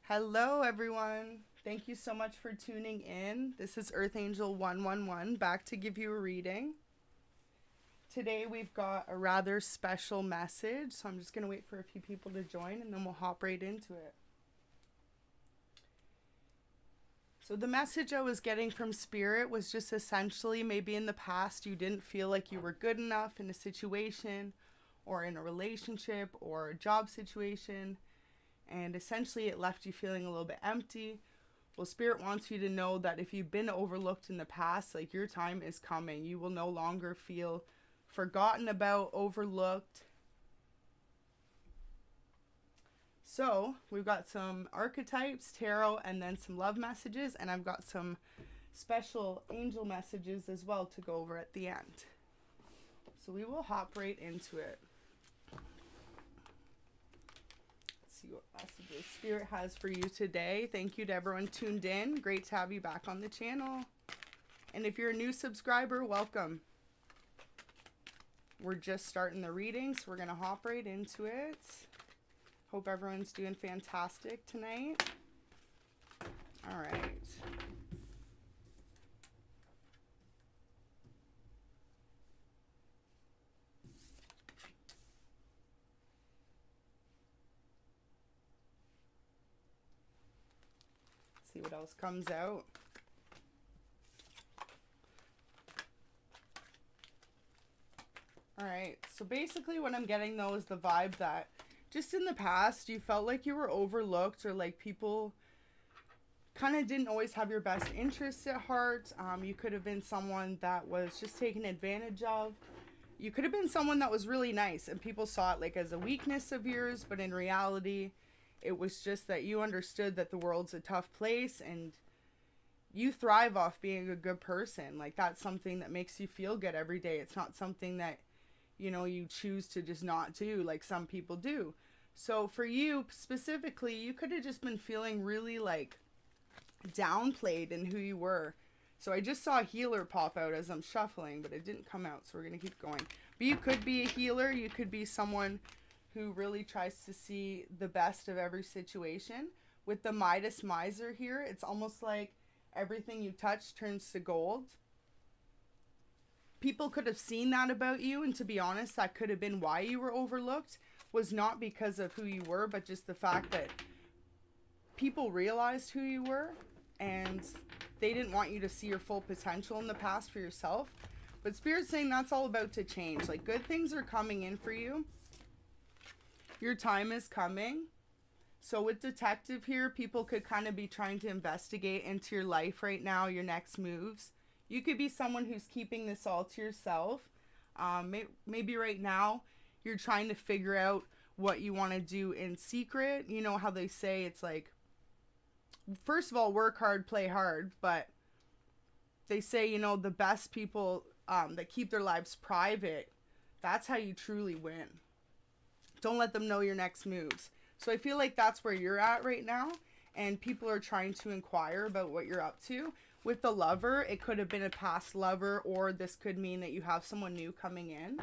Hello, everyone. Thank you so much for tuning in. This is Earth Angel 111 back to give you a reading. Today we've got a rather special message, so I'm just going to wait for a few people to join and then we'll hop right into it. So the message I was getting from Spirit was just essentially maybe in the past you didn't feel like you were good enough in a situation or in a relationship or a job situation, and essentially it left you feeling a little bit empty. Well, Spirit wants you to know that if you've been overlooked in the past, like, your time is coming. You will no longer feel forgotten about, overlooked. So we've got some archetypes, tarot, and then some love messages, and I've got some special angel messages as well to go over at the end. So we will hop right into it. See what messages Spirit has for you today. Thank you to everyone tuned in. Great to have you back on the channel. And if you're a new subscriber, welcome. We're just starting the reading, so we're going to hop right into it. Hope everyone's doing fantastic tonight. All right. See what else comes out. All right, so basically what I'm getting though is the vibe that just in the past you felt like you were overlooked, or like people kind of didn't always have your best interests at heart. You could have been someone that was just taken advantage of. You could have been someone that was really nice and people saw it like as a weakness of yours, but in reality it was just that you understood that the world's a tough place and you thrive off being a good person. Like, that's something that makes you feel good every day. It's not something that, you know, you choose to just not do like some people do. So for you specifically, you could have just been feeling really like downplayed in who you were. So I just saw a healer pop out as I'm shuffling, but it didn't come out, so we're going to keep going. But you could be a healer. You could be someone who really tries to see the best of every situation. With the Midas Miser here, it's almost like everything you touch turns to gold. People could have seen that about you, and to be honest, that could have been why you were overlooked, was not because of who you were, but just the fact that people realized who you were and they didn't want you to see your full potential in the past for yourself. But Spirit's saying that's all about to change. Like, good things are coming in for you. Your time is coming. So with Detective here, people could kind of be trying to investigate into your life right now, your next moves. You could be someone who's keeping this all to yourself. Maybe right now you're trying to figure out what you want to do in secret. You know how they say it's like, first of all, work hard, play hard. But they say, you know, the best people that keep their lives private, that's how you truly win. Don't let them know your next moves. So I feel like that's where you're at right now, and people are trying to inquire about what you're up to. With the Lover, it could have been a past lover, or this could mean that you have someone new coming in.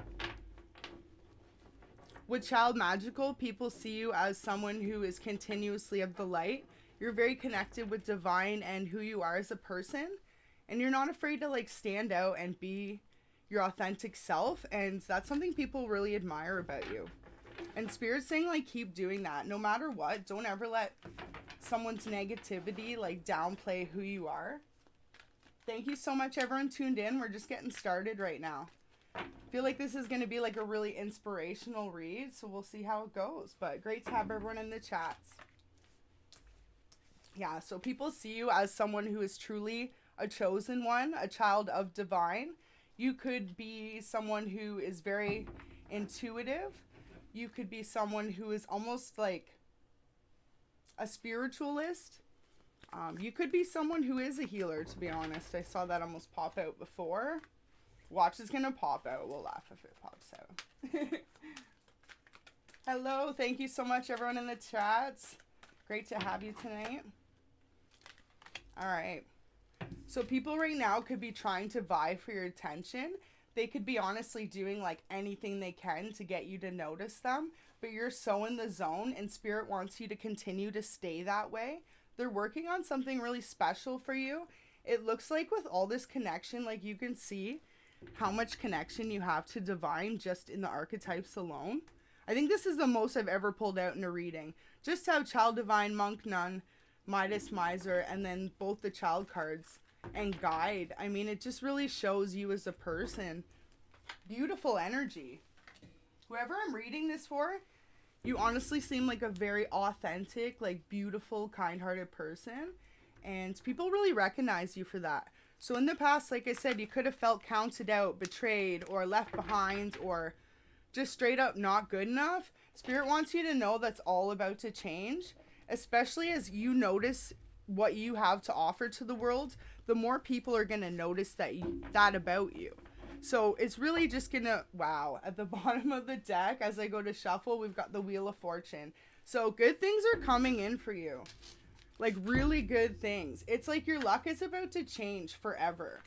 With Child Magical, people see you as someone who is continuously of the light. You're very connected with divine and who you are as a person, and you're not afraid to like stand out and be your authentic self, and that's something people really admire about you. And Spirit's saying, like, keep doing that no matter what. Don't ever let someone's negativity like downplay who you are. Thank you so much, everyone tuned in. We're just getting started right now. I feel like this is going to be like a really inspirational read, so we'll see how it goes. But great to have everyone in the chats. Yeah, so people see you as someone who is truly a chosen one, a child of divine. You could be someone who is very intuitive. You could be someone who is almost like a spiritualist. You could be someone who is a healer, to be honest. I saw that almost pop out before. Watch is going to pop out. We'll laugh if it pops out. Hello. Thank you so much, everyone in the chats. Great to have you tonight. All right. So people right now could be trying to vie for your attention. They could be honestly doing like anything they can to get you to notice them. but you're so in the zone and Spirit wants you to continue to stay that way. They're working on something really special for you. It looks like with all this connection, like you can see how much connection you have to divine just in the archetypes alone. I think this is the most I've ever pulled out in a reading. Just to have Child Divine, Monk, Nun, Midas, Miser, and then both the child cards and Guide. I mean, it just really shows you as a person. Beautiful energy. Whoever I'm reading this for, you honestly seem like a very authentic, like beautiful, kind-hearted person. And people really recognize you for that. So in the past, like I said, you could have felt counted out, betrayed, or left behind, or just straight up not good enough. Spirit wants you to know that's all about to change, especially as you notice what you have to offer to the world. The more people are going to notice that about you. So it's really just going to, wow, at the bottom of the deck, as I go to shuffle, we've got the Wheel of Fortune. So good things are coming in for you. Like really good things. It's like your luck is about to change forever.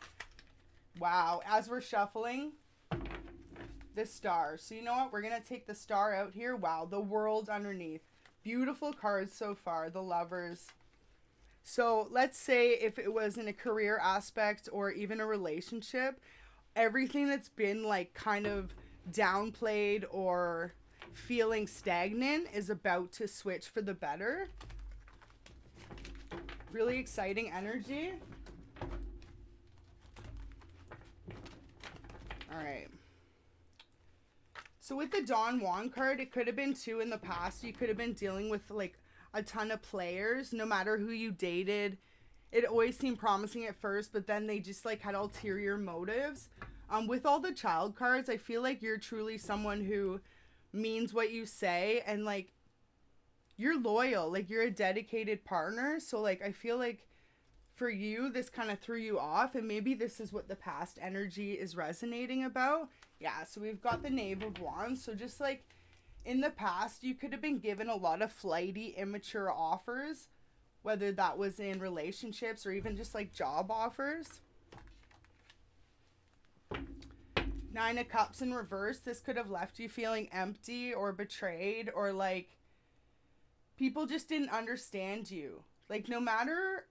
Wow. As we're shuffling, the Star. So you know what? We're going to take the Star out here. Wow. The World underneath. Beautiful cards so far. The Lovers. So let's say if it was in a career aspect or even a relationship, everything that's been like kind of downplayed or feeling stagnant is about to switch for the better. Really exciting energy. All right. So with the Don Juan card, it could have been too in the past. You could have been dealing with like a ton of players. No matter who you dated, it always seemed promising at first, but then they just like had ulterior motives. With all the child cards, I feel like you're truly someone who means what you say and like you're loyal, like you're a dedicated partner. So like I feel like for you, this kind of threw you off, and maybe this is what the past energy is resonating about. Yeah, so we've got the Knave of Wands. So just like in the past, you could have been given a lot of flighty, immature offers, whether that was in relationships or even just like job offers. Nine of Cups in reverse. This could have left you feeling empty or betrayed, or like people just didn't understand you. Like no matter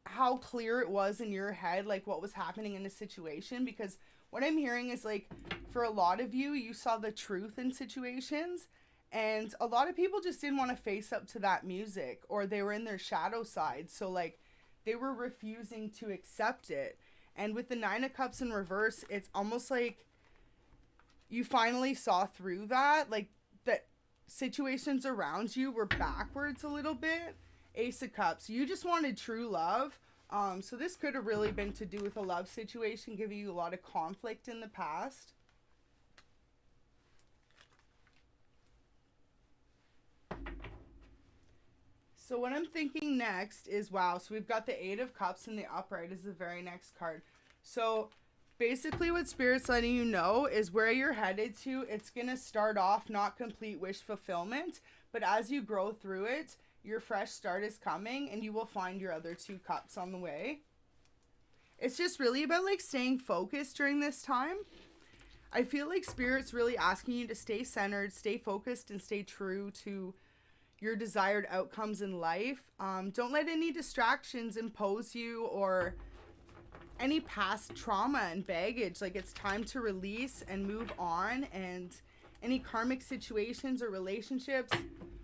how clear it was in your head, like what was happening in a situation, because what I'm hearing is like for a lot of you, you saw the truth in situations, and a lot of people just didn't want to face up to that music, or they were in their shadow side. So like they were refusing to accept it. And with the Nine of Cups in reverse, it's almost like you finally saw through that, like that situations around you were backwards a little bit. Ace of Cups, you just wanted true love. So this could have really been to do with a love situation, giving you a lot of conflict in the past. So what I'm thinking next is, wow, so we've got the Eight of Cups in the upright is the very next card. So basically what Spirit's letting you know is where you're headed to. It's going to start off not complete wish fulfillment, but as you grow through it, your fresh start is coming and you will find your other two cups on the way. It's just really about like staying focused during this time. I feel like Spirit's really asking you to stay centered, stay focused, and stay true to your desired outcomes in life. Don't let any distractions impose you or any past trauma and baggage. Like it's time to release and move on, and any karmic situations or relationships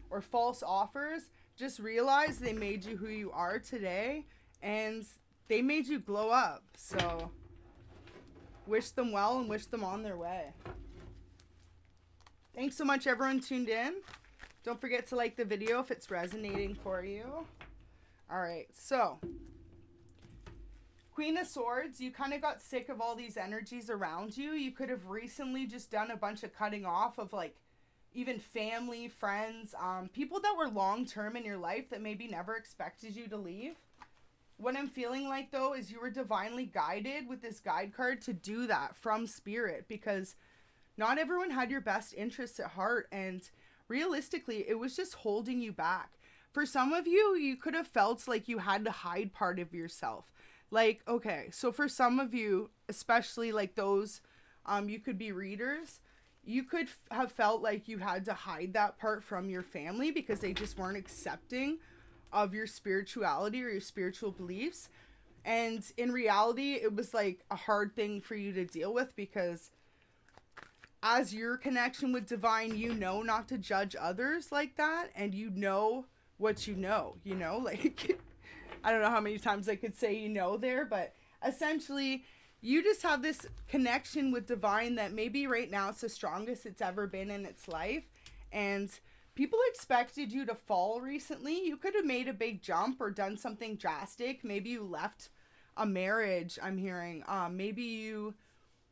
or false offers, just realize they made you who you are today and they made you glow up. So wish them well and wish them on their way. Thanks so much everyone tuned in. Don't forget to like the video if it's resonating for you. All right, so Queen of Swords, you kind of got sick of all these energies around you. You could have recently just done a bunch of cutting off of like even family, friends, people that were long-term in your life that maybe never expected you to leave. What I'm feeling like though is you were divinely guided with this guide card to do that from Spirit, because not everyone had your best interests at heart, and realistically it was just holding you back. For some of you, you could have felt like you had to hide part of yourself. Like, okay, so for some of you, especially like those, you could be readers, you could have felt like you had to hide that part from your family because they just weren't accepting of your spirituality or your spiritual beliefs. And in reality, it was like a hard thing for you to deal with because as your connection with divine, you know not to judge others like that. And you know what you know, like, I don't know how many times I could say there, but essentially you just have this connection with divine that maybe right now it's the strongest it's ever been in its life. And people expected you to fall recently. You could have made a big jump or done something drastic. Maybe you left a marriage, I'm hearing. Maybe you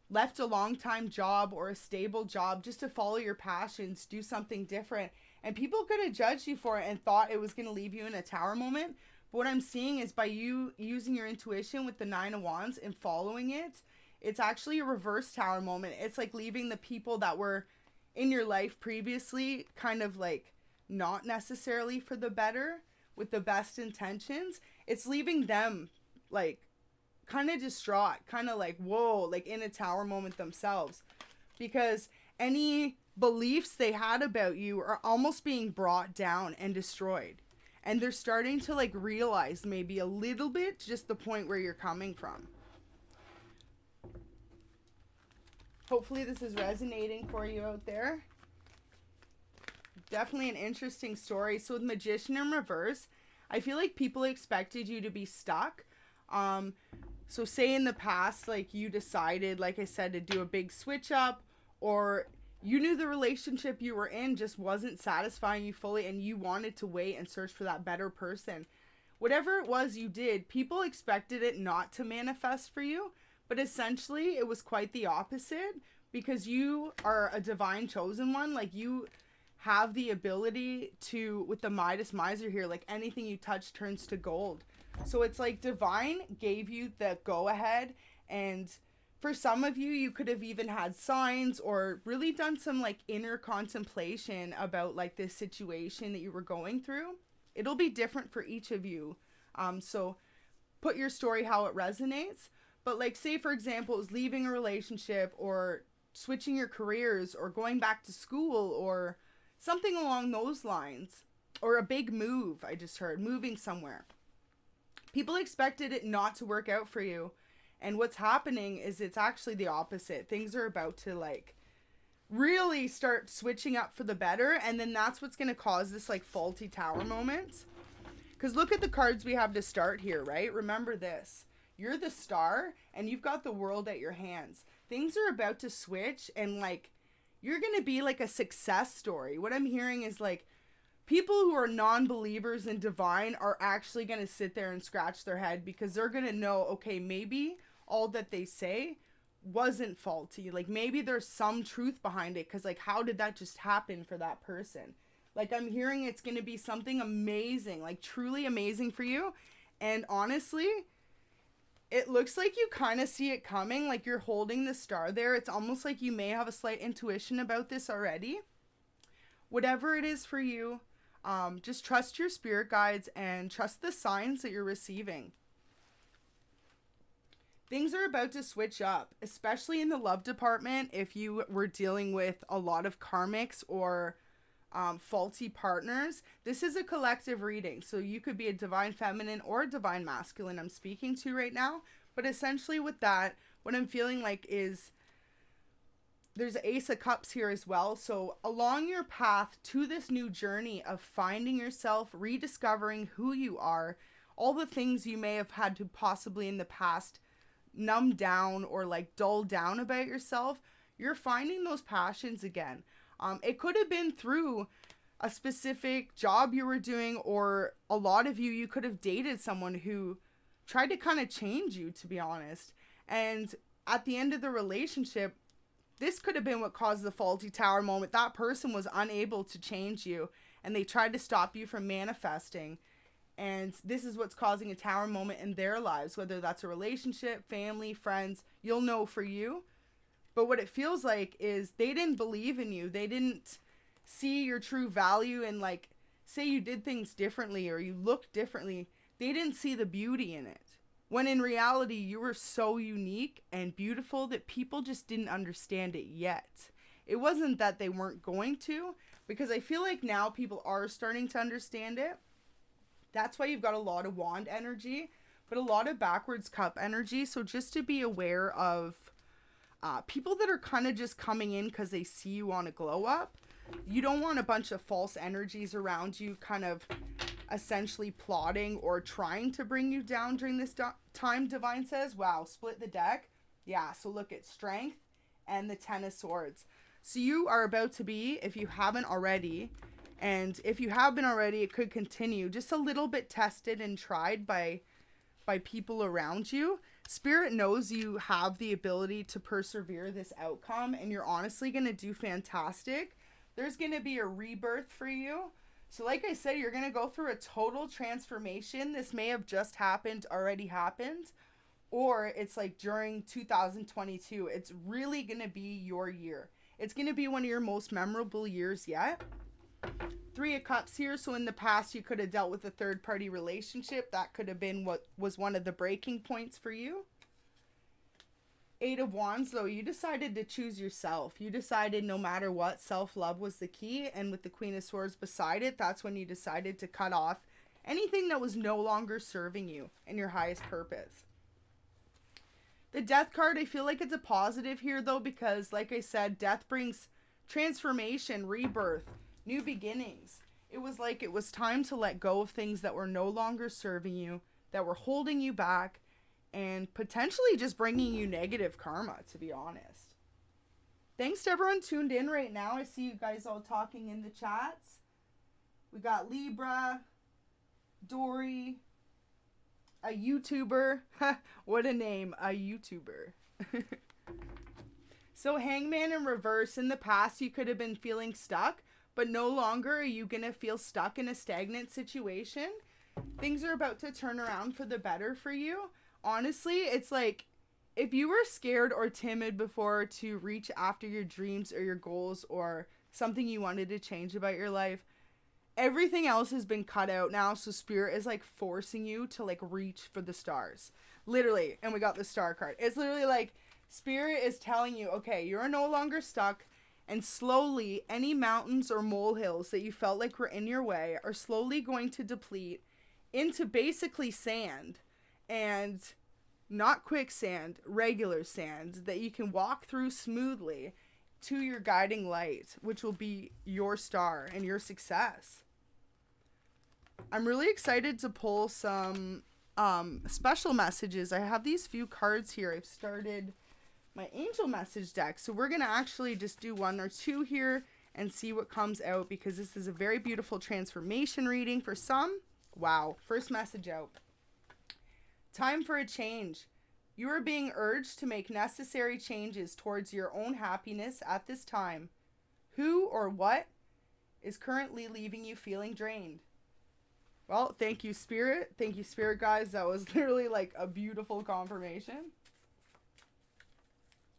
left a long-time job or a stable job just to follow your passions, do something different. And people could have judged you for it and thought it was going to leave you in a tower moment. But what I'm seeing is by you using your intuition with the 9 of Wands and following it, it's actually a reverse tower moment. It's like leaving the people that were in your life previously kind of like not necessarily for the better with the best intentions. It's leaving them like kind of distraught, kind of like, whoa, like in a tower moment themselves, because any beliefs they had about you are almost being brought down and destroyed. And they're starting to like realize maybe a little bit just the point where you're coming from. Hopefully this is resonating for you out there. Definitely an interesting story. So with Magician in reverse, I feel like people expected you to be stuck. So say in the past, like you decided, like I said, to do a big switch up, or you knew the relationship you were in just wasn't satisfying you fully and you wanted to wait and search for that better person. Whatever it was you did, people expected it not to manifest for you, but essentially it was quite the opposite, because you are a divine chosen one. Like you have the ability to, with the Midas Miser here, like anything you touch turns to gold. So it's like divine gave you the go ahead, and for some of you, you could have even had signs or really done some like inner contemplation about like this situation that you were going through. It'll be different for each of you. So put your story how it resonates. But like say, for example, it was leaving a relationship or switching your careers or going back to school or something along those lines, or a big move. I just heard moving somewhere. People expected it not to work out for you. And what's happening is it's actually the opposite. Things are about to like really start switching up for the better. And then that's what's going to cause this like faulty tower moment. Because look at the cards we have to start here, right? Remember this. You're the star and you've got the world at your hands. Things are about to switch and like you're going to be like a success story. What I'm hearing is like people who are non-believers in divine are actually going to sit there and scratch their head, because they're going to know, okay, maybe all that they say wasn't faulty. Like maybe there's some truth behind it, because like how did that just happen for that person? Like I'm hearing it's going to be something amazing, like truly amazing for you. And honestly, it looks like you kind of see it coming, like you're holding the star there. It's almost like you may have a slight intuition about this already. Whatever it is for you, just trust your spirit guides and trust the signs that you're receiving. Things are about to switch up, especially in the love department. If you were dealing with a lot of karmics or faulty partners, this is a collective reading. So you could be a divine feminine or a divine masculine I'm speaking to right now. But essentially with that, what I'm feeling like is there's Ace of Cups here as well. So along your path to this new journey of finding yourself, rediscovering who you are, all the things you may have had to possibly in the past numb down or like dull down about yourself, you're finding those passions again. It could have been through a specific job you were doing, or a lot of you could have dated someone who tried to kind of change you, to be honest. And at the end of the relationship, this could have been what caused the faulty tower moment. That person was unable to change you and they tried to stop you from manifesting. And this is what's causing a tower moment in their lives, whether that's a relationship, family, friends. You'll know for you. But what it feels like is they didn't believe in you. They didn't see your true value, and like say you did things differently or you looked differently. They didn't see the beauty in it. When in reality, you were so unique and beautiful that people just didn't understand it yet. It wasn't that they weren't going to, because I feel like now people are starting to understand it. That's why you've got a lot of wand energy, but a lot of backwards cup energy. So just to be aware of people that are kind of just coming in because they see you on a glow up. You don't want a bunch of false energies around you kind of essentially plotting or trying to bring you down during this time, Divine says. Wow, split the deck. Yeah, so look at Strength and the Ten of Swords. So you are about to be, if you haven't already, and if you have been already, it could continue, just a little bit tested and tried by people around you. Spirit knows you have the ability to persevere this outcome, and you're honestly going to do fantastic. There's going to be a rebirth for you. So like I said, you're going to go through a total transformation. This may have just happened, already happened, or it's like during 2022. It's really going to be your year. It's going to be one of your most memorable years yet. Three of Cups here. So in the past, you could have dealt with a third-party relationship. That could have been what was one of the breaking points for you. Eight of Wands, though, you decided to choose yourself. You decided no matter what, self-love was the key. And with the Queen of Swords beside it, that's when you decided to cut off anything that was no longer serving you and your highest purpose. The Death card, I feel like it's a positive here, though, because, like I said, death brings transformation, rebirth, new beginnings. It was like it was time to let go of things that were no longer serving you, that were holding you back, and potentially just bringing you negative karma, to be honest. Thanks to everyone tuned in right now. I see you guys all talking in the chats. We got Libra, Dory, a YouTuber. What a name, a YouTuber. So Hangman in reverse. In the past, you could have been feeling stuck, but no longer are you going to feel stuck in a stagnant situation. Things are about to turn around for the better for you. Honestly, it's like if you were scared or timid before to reach after your dreams or your goals or something you wanted to change about your life, everything else has been cut out now. So Spirit is like forcing you to like reach for the stars. Literally. And we got the Star card. It's literally like Spirit is telling you, okay, you're no longer stuck. And slowly, any mountains or molehills that you felt like were in your way are slowly going to deplete into basically sand. And not quicksand, regular sand that you can walk through smoothly to your guiding light, which will be your star and your success. I'm really excited to pull some special messages. I have these few cards here. I've started my angel message deck, so we're gonna actually just do one or two here and see what comes out, because this is a very beautiful transformation reading for some. Wow. First message out. Time for a change. You are being urged to make necessary changes towards your own happiness at this time. Who or what is currently leaving you feeling drained? Well, thank you, Spirit. Thank you, Spirit guys. That was literally like a beautiful confirmation.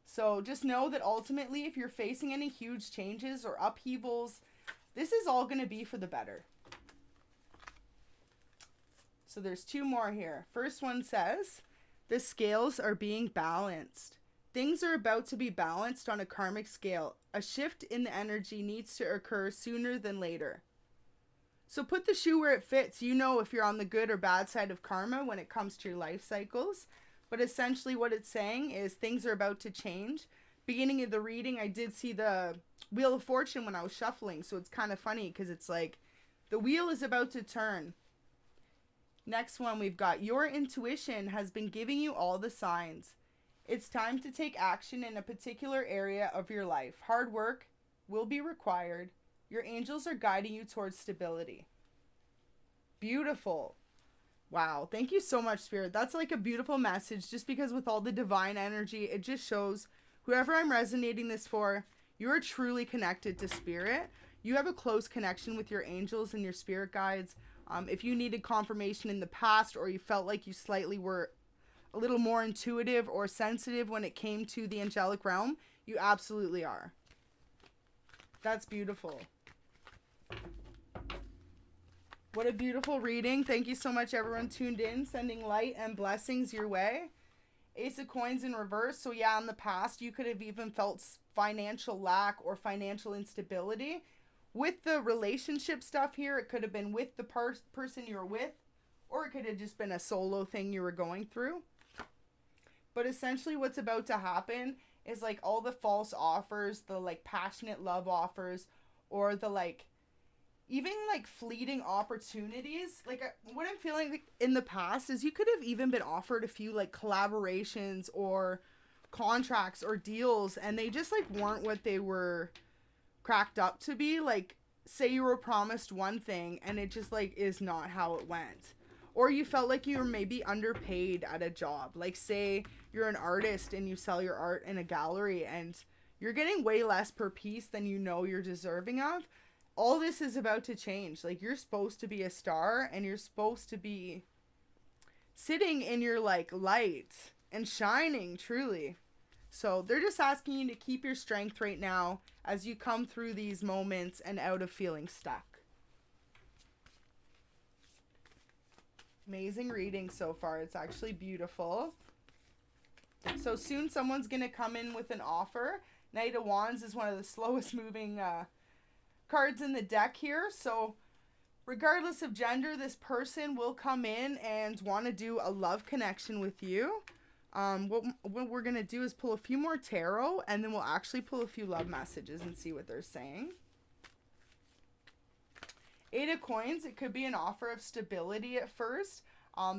So just know that ultimately, if you're facing any huge changes or upheavals, this is all going to be for the better. So there's two more here. First one says, the scales are being balanced. Things are about to be balanced on a karmic scale. A shift in the energy needs to occur sooner than later. So put the shoe where it fits. You know if you're on the good or bad side of karma when it comes to your life cycles. But essentially what it's saying is things are about to change. Beginning of the reading, I did see the Wheel of Fortune when I was shuffling. So it's kind of funny because it's like the wheel is about to turn. Next one, we've got your intuition has been giving you all the signs. It's time to take action in a particular area of your life. Hard work will be required. Your angels are guiding you towards stability. Beautiful. Wow. Thank you so much, Spirit. That's like a beautiful message, just because with all the divine energy, it just shows whoever I'm resonating this for, you are truly connected to Spirit. You have a close connection with your angels and your spirit guides. If you needed confirmation in the past, or you felt like you slightly were a little more intuitive or sensitive when it came to the angelic realm, you absolutely are. That's beautiful. What a beautiful reading. Thank you so much, everyone tuned in, sending light and blessings your way. Ace of Coins in reverse. So yeah, in the past, you could have even felt financial lack or financial instability. With the relationship stuff here, it could have been with the person you were with, or it could have just been a solo thing you were going through. But essentially what's about to happen is like all the false offers, the like passionate love offers, or the like even like fleeting opportunities. Like what I'm feeling like in the past is you could have even been offered a few like collaborations or contracts or deals, and they just like weren't what they were cracked up to be. Like say you were promised one thing and it just like is not how it went. Or you felt like you were maybe underpaid at a job. Like say you're an artist and you sell your art in a gallery and you're getting way less per piece than you know you're deserving of. All this is about to change. Like you're supposed to be a star and you're supposed to be sitting in your like light and shining truly. So they're just asking you to keep your strength right now as you come through these moments and out of feeling stuck. Amazing reading so far. It's actually beautiful. So soon someone's going to come in with an offer. Knight of Wands is one of the slowest moving cards in the deck here. So regardless of gender, this person will come in and want to do a love connection with you. What we're going to do is pull a few more tarot, and then we'll actually pull a few love messages and see what they're saying. Eight of Coins, it could be an offer of stability at first.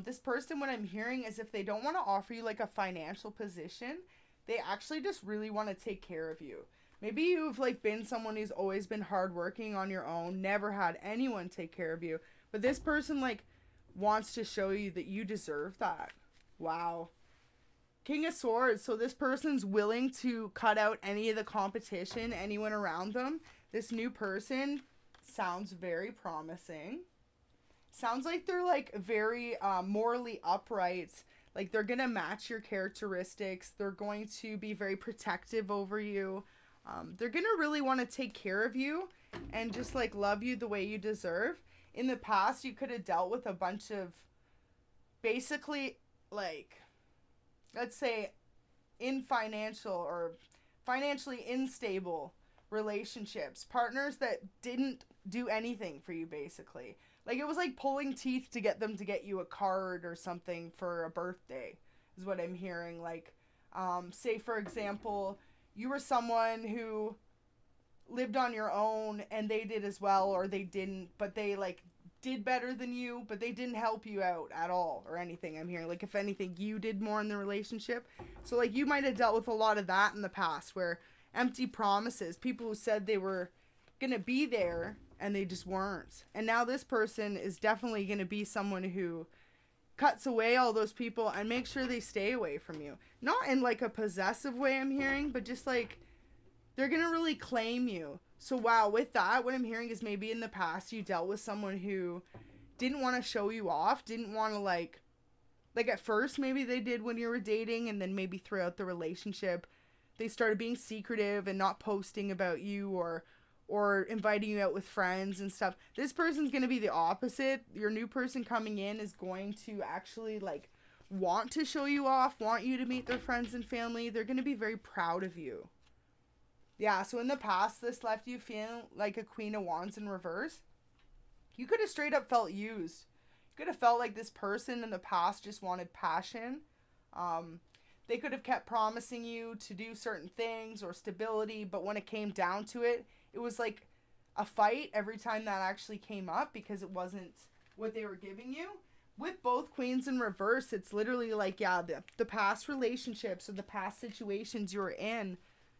This person, what I'm hearing is if they don't want to offer you like a financial position, they actually just really want to take care of you. Maybe you've like been someone who's always been hardworking on your own, never had anyone take care of you. But this person like wants to show you that you deserve that. Wow. King of Swords. So this person's willing to cut out any of the competition, anyone around them. This new person sounds very promising. Sounds like they're like very morally upright. Like they're going to match your characteristics. They're going to be very protective over you. They're going to really want to take care of you and just like love you the way you deserve. In the past, you could have dealt with a bunch of basically like, let's say financially unstable relationships, partners that didn't do anything for you basically. Like it was like pulling teeth to get them to get you a card or something for a birthday is what I'm hearing. Like say for example, you were someone who lived on your own and they did as well, or they didn't, but they like did better than you, but they didn't help you out at all or anything. I'm hearing like if anything you did more in the relationship. So like you might have dealt with a lot of that in the past, where empty promises, people who said they were gonna be there and they just weren't. And now this person is definitely gonna be someone who cuts away all those people and makes sure they stay away from you. Not in like a possessive way I'm hearing, but just like they're gonna really claim you. So wow, with that, what I'm hearing is maybe in the past you dealt with someone who didn't want to show you off, didn't want to like at first maybe they did when you were dating, and then maybe throughout the relationship they started being secretive and not posting about you or inviting you out with friends and stuff. This person's going to be the opposite. Your new person coming in is going to actually like want to show you off, want you to meet their friends and family. They're going to be very proud of you. Yeah, so in the past, this left you feeling like a Queen of Wands in reverse. You could have straight up felt used. You could have felt like this person in the past just wanted passion. They could have kept promising you to do certain things or stability, but when it came down to it, it was like a fight every time that actually came up because it wasn't what they were giving you. With both Queens in reverse, it's literally like, yeah, the past relationships or the past situations you were in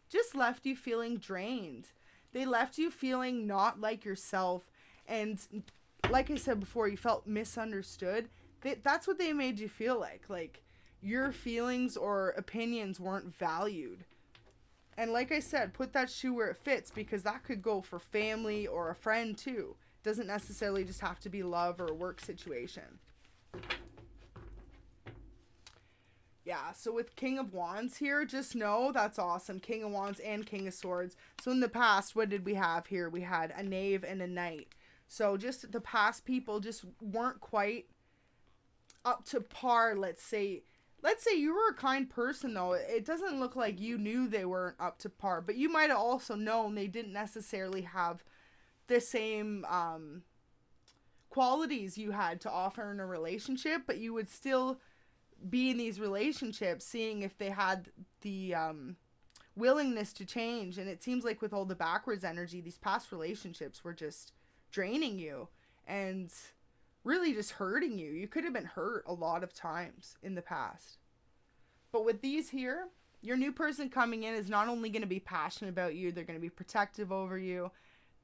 just left you feeling drained. They left you feeling not like yourself. And like I said before, you felt misunderstood. That's what they made you feel like. Like your feelings or opinions weren't valued. And like I said, put that shoe where it fits, because that could go for family or a friend too. Doesn't necessarily just have to be love or a work situation. Yeah, so with King of Wands here, just know that's awesome. King of Wands and King of Swords. So in the past, what did we have here? We had a knave and a knight. So just the past people just weren't quite up to par, let's say. let's say you were a kind person, though. It doesn't look like you knew they weren't up to par, but you might have also known they didn't necessarily have the same qualities you had to offer in a relationship, but you would still be in these relationships seeing if they had the willingness to change. And it seems like with all the backwards energy, these past relationships were just draining you and really just hurting you. You could have been hurt a lot of times in the past. But with these here, your new person coming in is not only going to be passionate about you, they're going to be protective over you.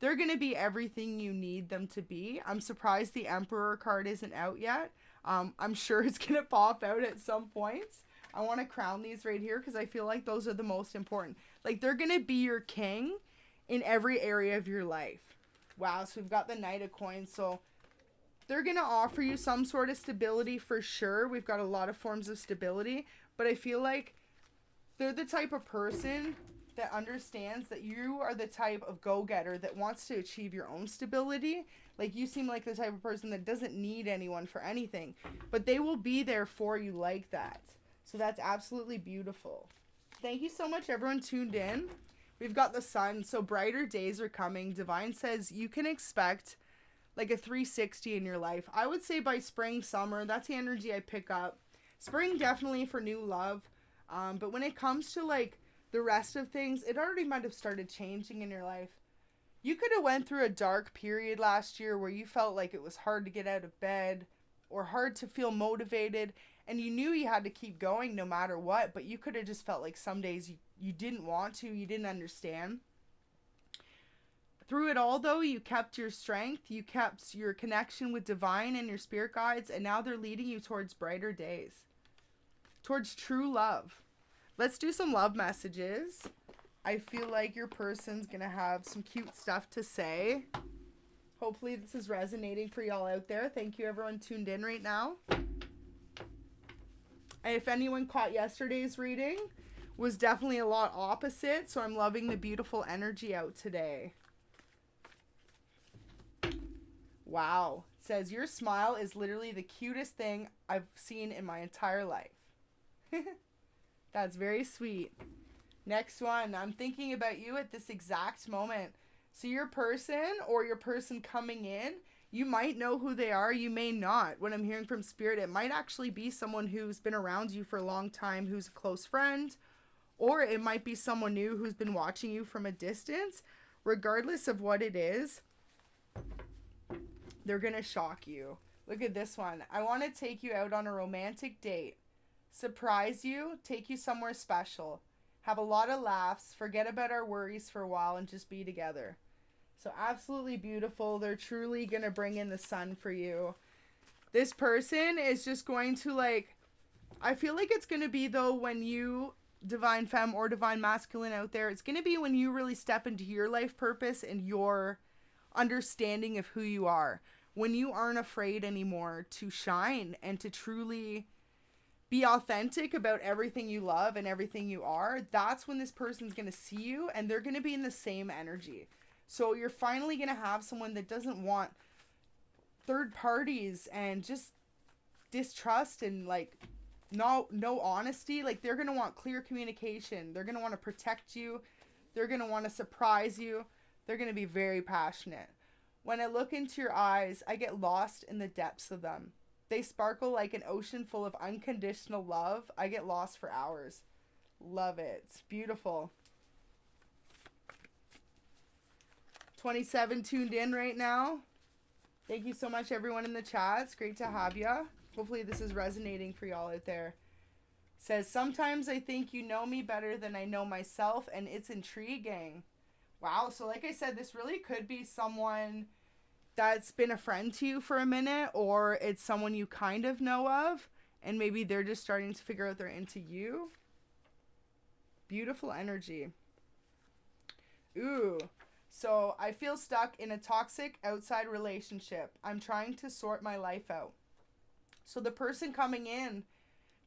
They're going to be everything you need them to be. I'm surprised the Emperor card isn't out yet. I'm sure it's going to pop out at some points. I want to crown these right here because I feel like those are the most important. Like, they're going to be your king in every area of your life. Wow, so we've got the Knight of Coins. So they're going to offer you some sort of stability for sure. We've got a lot of forms of stability. But I feel like they're the type of person that understands that you are the type of go-getter that wants to achieve your own stability. Like, you seem like the type of person that doesn't need anyone for anything. But they will be there for you like that. So that's absolutely beautiful. Thank you so much, everyone tuned in. We've got the sun, so brighter days are coming. Divine says you can expect like a 360 in your life. I would say by spring, summer, that's the energy I pick up. Spring, definitely for new love. But when it comes to like the rest of things, it already might have started changing in your life. You could have went through a dark period last year where you felt like it was hard to get out of bed or hard to feel motivated, and you knew you had to keep going no matter what, but you could have just felt like some days you didn't want to, you didn't understand. Through it all, though, you kept your strength, you kept your connection with divine and your spirit guides, and now they're leading you towards brighter days, towards true love. Let's do some love messages. I feel like your person's going to have some cute stuff to say. Hopefully this is resonating for y'all out there. Thank you, everyone tuned in right now. And if anyone caught yesterday's reading, was definitely a lot opposite, so I'm loving the beautiful energy out today. Wow. It says, your smile is literally the cutest thing I've seen in my entire life. That's very sweet. Next one. I'm thinking about you at this exact moment. So your person or your person coming in, you might know who they are. You may not. What I'm hearing from Spirit, it might actually be someone who's been around you for a long time, who's a close friend. Or it might be someone new who's been watching you from a distance. Regardless of what it is, they're going to shock you. Look at this one. I want to take you out on a romantic date. Surprise you, take you somewhere special. Have a lot of laughs, forget about our worries for a while, and just be together. So absolutely beautiful. They're truly going to bring in the sun for you. This person is just going to, like, I feel like it's going to be, though, when you, divine femme or divine masculine out there, it's going to be when you really step into your life purpose and your understanding of who you are. When you aren't afraid anymore to shine and to truly be authentic about everything you love and everything you are, that's when this person's going to see you and they're going to be in the same energy. So you're finally going to have someone that doesn't want third parties and just distrust and like no honesty. Like, they're going to want clear communication. They're going to want to protect you. They're going to want to surprise you. They're going to be very passionate. When I look into your eyes, I get lost in the depths of them. They sparkle like an ocean full of unconditional love. I get lost for hours. Love it. It's beautiful. 27 tuned in right now. Thank you so much, everyone in the chat. It's great to have you. Hopefully this is resonating for y'all out there. Says, sometimes I think you know me better than I know myself, and it's intriguing. Wow, so like I said, this really could be someone that's been a friend to you for a minute, or it's someone you kind of know of, and maybe they're just starting to figure out they're into you. Beautiful energy. Ooh, so I feel stuck in a toxic outside relationship. I'm trying to sort my life out. So the person coming in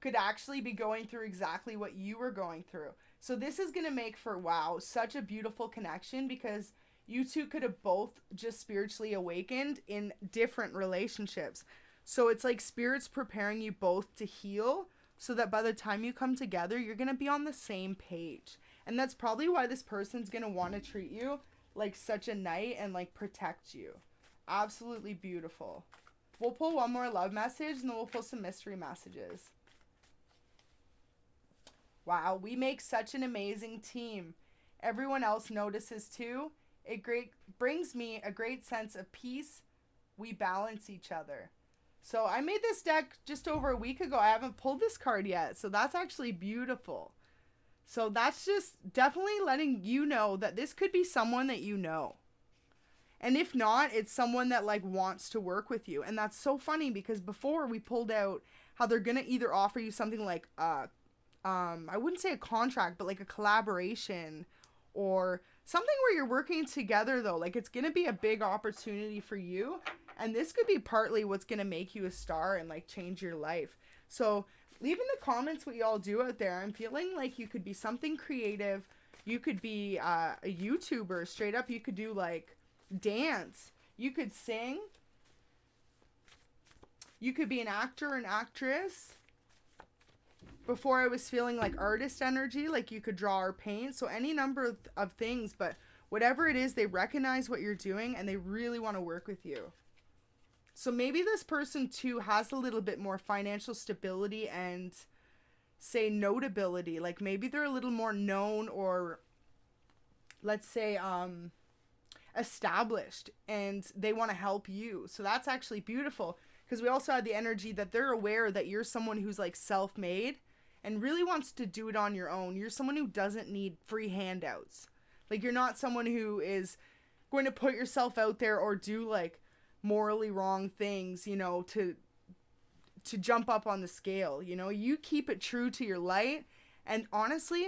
could actually be going through exactly what you were going through. So this is going to make for, wow, such a beautiful connection, because you two could have both just spiritually awakened in different relationships. So it's like Spirit's preparing you both to heal so that by the time you come together, you're going to be on the same page. And that's probably why this person's going to want to treat you like such a knight and like protect you. Absolutely beautiful. We'll pull one more love message and then we'll pull some mystery messages. Wow, we make such an amazing team. Everyone else notices too. It brings me a great sense of peace. We balance each other. So I made this deck just over a week ago. I haven't pulled this card yet. So that's actually beautiful. So that's just definitely letting you know that this could be someone that you know. And if not, it's someone that like wants to work with you. And that's so funny because before we pulled out how they're going to either offer you something like, I wouldn't say a contract, but like a collaboration or something where you're working together though. Like it's going to be a big opportunity for you. And this could be partly what's going to make you a star and like change your life. So leave in the comments what y'all do out there. I'm feeling like you could be something creative. You could be a YouTuber straight up. You could do like dance. You could sing. You could be an actor, an actress. Before I was feeling like artist energy, like you could draw or paint. So any number of things, but whatever it is, they recognize what you're doing and they really want to work with you. So maybe this person too has a little bit more financial stability and say notability. Like maybe they're a little more known or let's say established and they want to help you. So that's actually beautiful because we also had the energy that they're aware that you're someone who's like self-made and really wants to do it on your own. You're someone who doesn't need free handouts. Like you're not someone who is going to put yourself out there or do like morally wrong things, you know, to jump up on the scale. You know, you keep it true to your light. And honestly,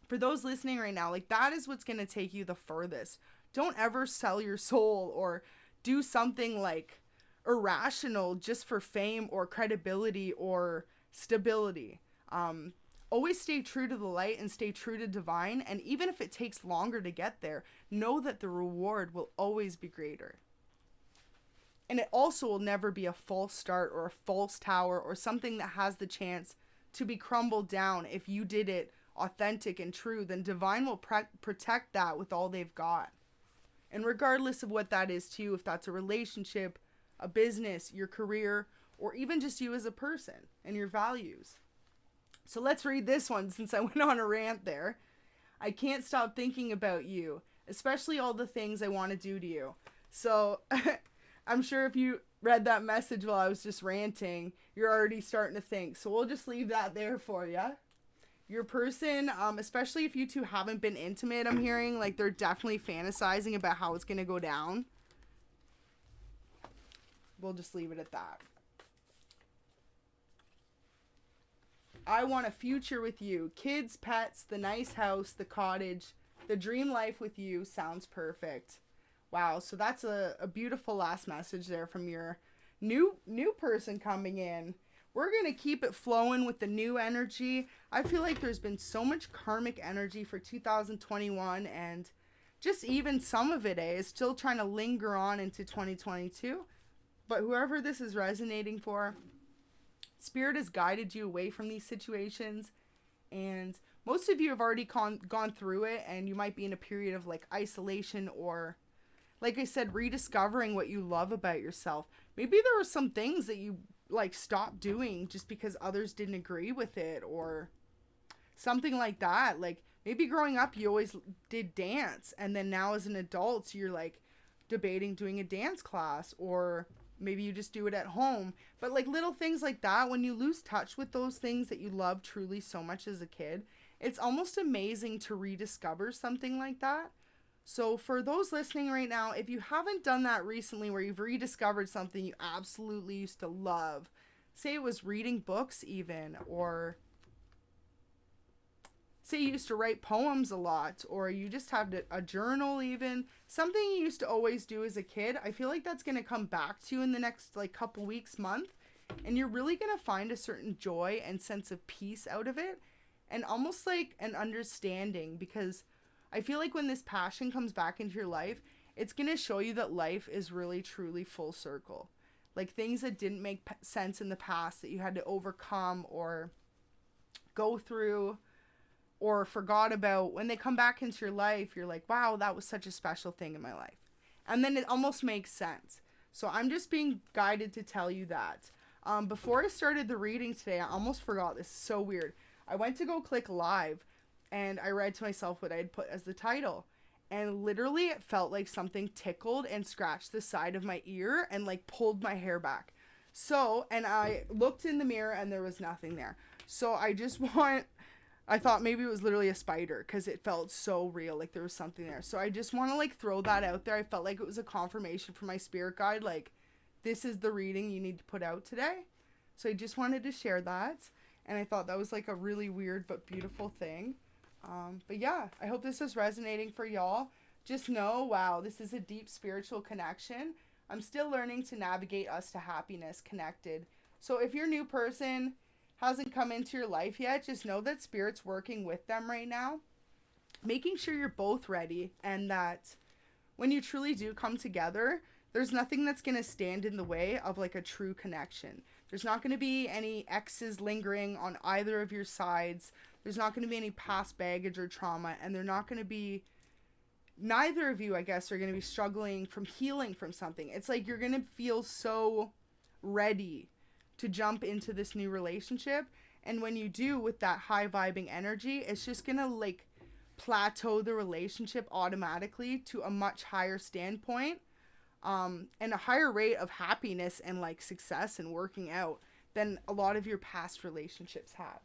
for those listening right now, like that is what's going to take you the furthest. Don't ever sell your soul or do something like irrational just for fame or credibility or stability. Always stay true to the light and stay true to divine. And even if it takes longer to get there, know that the reward will always be greater. And it also will never be a false start or a false tower or something that has the chance to be crumbled down. If you did it authentic and true, then divine will protect that with all they've got. And regardless of what that is to you, if that's a relationship, a business, your career, or even just you as a person and your values. So let's read this one since I went on a rant there. I can't stop thinking about you, especially all the things I want to do to you. So I'm sure if you read that message while I was just ranting, you're already starting to think. So we'll just leave that there for you. Your person, especially if you two haven't been intimate, I'm hearing like they're definitely fantasizing about how it's going to go down. We'll just leave it at that. I want a future with you. Kids, pets, the nice house, the cottage, the dream life with you sounds perfect. Wow, so that's a beautiful last message there from your new person coming in. We're going to keep it flowing with the new energy. I feel like there's been so much karmic energy for 2021 and just even some of it is still trying to linger on into 2022. But whoever this is resonating for, Spirit has guided you away from these situations. And most of you have already gone through it and you might be in a period of like isolation or, like I said, rediscovering what you love about yourself. Maybe there were some things that you like stopped doing just because others didn't agree with it or something like that. Like maybe growing up you always did dance and then now as an adult you're like debating doing a dance class or maybe you just do it at home. But like little things like that, when you lose touch with those things that you loved truly so much as a kid, it's almost amazing to rediscover something like that. So for those listening right now, if you haven't done that recently where you've rediscovered something you absolutely used to love, say it was reading books even, or say you used to write poems a lot, or you just have a journal even, something you used to always do as a kid, I feel like that's going to come back to you in the next like couple weeks, month, and you're really going to find a certain joy and sense of peace out of it, and almost like an understanding, because I feel like when this passion comes back into your life, it's going to show you that life is really truly full circle. Like things that didn't make sense in the past that you had to overcome or go through or forgot about, when they come back into your life, you're like, wow, that was such a special thing in my life. And then it almost makes sense. So I'm just being guided to tell you that. Before I started the reading today, I almost forgot. This is so weird. I went to go click live and I read to myself what I had put as the title. And literally it felt like something tickled and scratched the side of my ear and like pulled my hair back. So, and I looked in the mirror and there was nothing there. So I thought maybe it was literally a spider because it felt so real, like there was something there. So I just want to like throw that out there. I felt like it was a confirmation from my spirit guide, like this is the reading you need to put out today. So I just wanted to share that. And I thought that was like a really weird but beautiful thing. But yeah, I hope this is resonating for y'all. Just know, wow, this is a deep spiritual connection. I'm still learning to navigate us to happiness connected. So if your new person hasn't come into your life yet, just know that Spirit's working with them right now, making sure you're both ready, and that when you truly do come together, there's nothing that's going to stand in the way of like a true connection. There's not going to be any exes lingering on either of your sides. There's not going to be any past baggage or trauma, and they're not going to be, neither of you, I guess, are going to be struggling from healing from something. It's like you're going to feel so ready to jump into this new relationship. And when you do, with that high vibing energy, it's just gonna like plateau the relationship automatically to a much higher standpoint, and a higher rate of happiness and like success and working out than a lot of your past relationships have.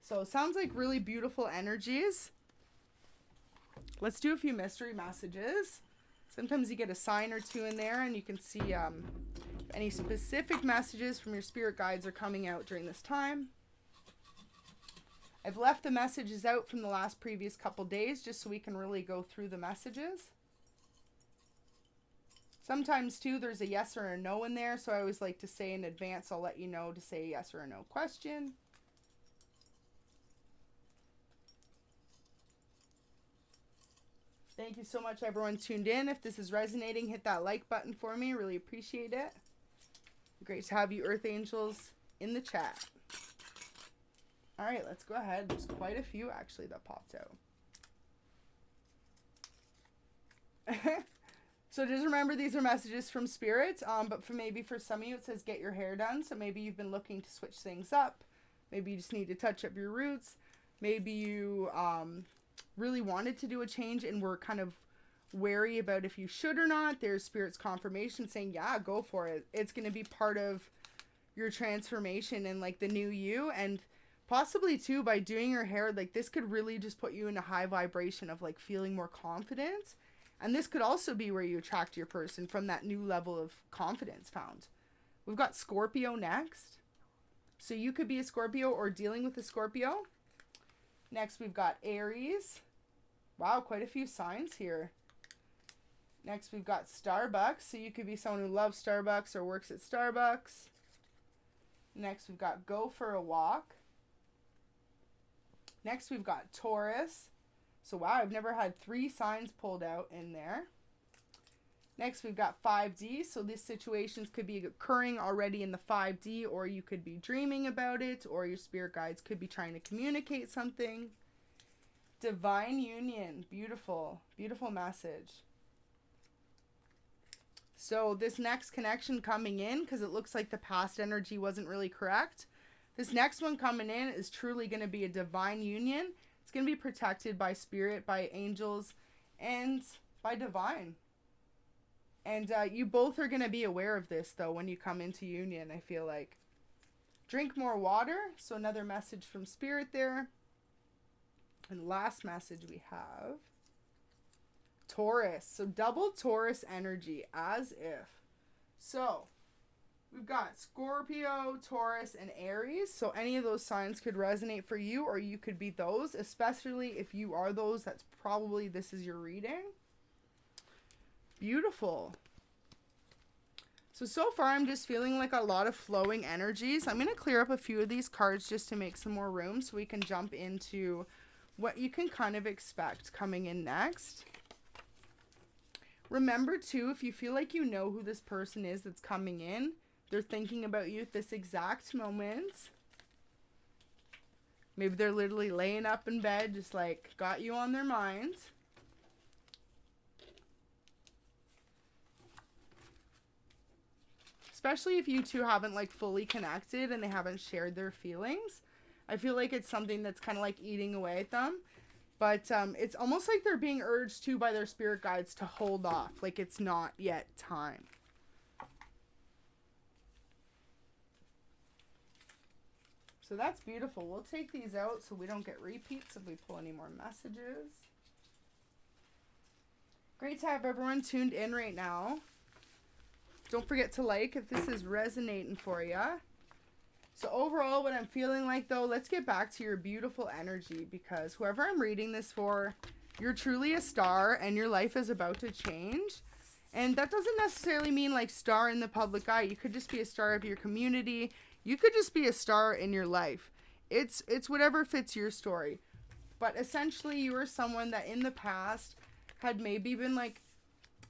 So it sounds like really beautiful energies. Let's do a few mystery messages. Sometimes you get a sign or two in there, and you can see any specific messages from your spirit guides are coming out during this time. I've left the messages out from the previous couple days just so we can really go through the messages. Sometimes too there's a yes or a no in there, so I always like to say in advance, I'll let you know to say a yes or a no question. Thank you so much, everyone tuned in. If this is resonating, hit that like button for me. Really appreciate it. Great to have you, Earth Angels, in the chat. All right, let's go ahead. There's quite a few, actually, that popped out. So just remember, these are messages from Spirit. But maybe for some of you, it says get your hair done. So maybe you've been looking to switch things up. Maybe you just need to touch up your roots. Maybe you really wanted to do a change and were kind of wary about if you should or not. There's Spirit's confirmation saying, yeah, go for it. It's going to be part of your transformation and like the new you. And possibly too, by doing your hair, like this could really just put you in a high vibration of like feeling more confident. And this could also be where you attract your person from that new level of confidence found. We've got Scorpio next. So you could be a Scorpio or dealing with a Scorpio. Next, we've got Aries. Wow, quite a few signs here. Next, we've got Starbucks. So you could be someone who loves Starbucks or works at Starbucks. Next, we've got Go for a Walk. Next, we've got Taurus. So wow, I've never had 3 signs pulled out in there. Next, we've got 5D. So these situations could be occurring already in the 5D, or you could be dreaming about it, or your spirit guides could be trying to communicate something. Divine Union. Beautiful, beautiful message. So this next connection coming in, because it looks like the past energy wasn't really correct. This next one coming in is truly going to be a divine union. It's going to be protected by Spirit, by angels, and by divine. And you both are going to be aware of this, though, when you come into union, I feel like. Drink more water. So another message from Spirit there. And last message we have Taurus. So double Taurus energy, as if. So we've got Scorpio, Taurus, and Aries. So any of those signs could resonate for you, or you could be those, especially if you are those. That's probably, this is your reading. Beautiful. So far I'm just feeling like a lot of flowing energies. I'm going to clear up a few of these cards just to make some more room so we can jump into what you can kind of expect coming in next. Remember too, if you feel like you know who this person is that's coming in, they're thinking about you at this exact moment. Maybe they're literally laying up in bed, just like got you on their mind. Especially if you two haven't like fully connected and they haven't shared their feelings. I feel like it's something that's kind of like eating away at them. But it's almost like they're being urged to by their spirit guides to hold off. Like it's not yet time. So that's beautiful. We'll take these out so we don't get repeats if we pull any more messages. Great to have everyone tuned in right now. Don't forget to like if this is resonating for you. So overall, what I'm feeling like, though, let's get back to your beautiful energy, because whoever I'm reading this for, you're truly a star and your life is about to change. And that doesn't necessarily mean like star in the public eye. You could just be a star of your community. You could just be a star in your life. It's whatever fits your story. But essentially, you are someone that in the past had maybe been like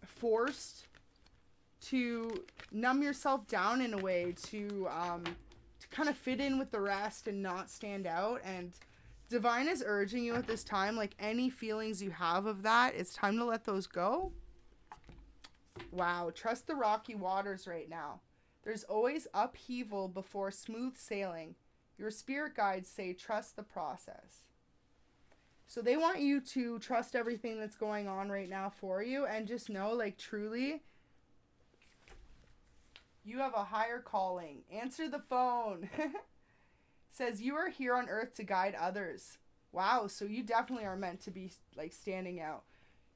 forced to numb yourself down in a way to kind of fit in with the rest and not stand out. And Divine is urging you at this time, like any feelings you have of that, it's time to let those go. Wow, trust the rocky waters right now. There's always upheaval before smooth sailing. Your spirit guides say trust the process. So they want you to trust everything that's going on right now for you, and just know, like, truly, you have a higher calling. Answer the phone. Says you are here on earth to guide others. Wow, so you definitely are meant to be like standing out.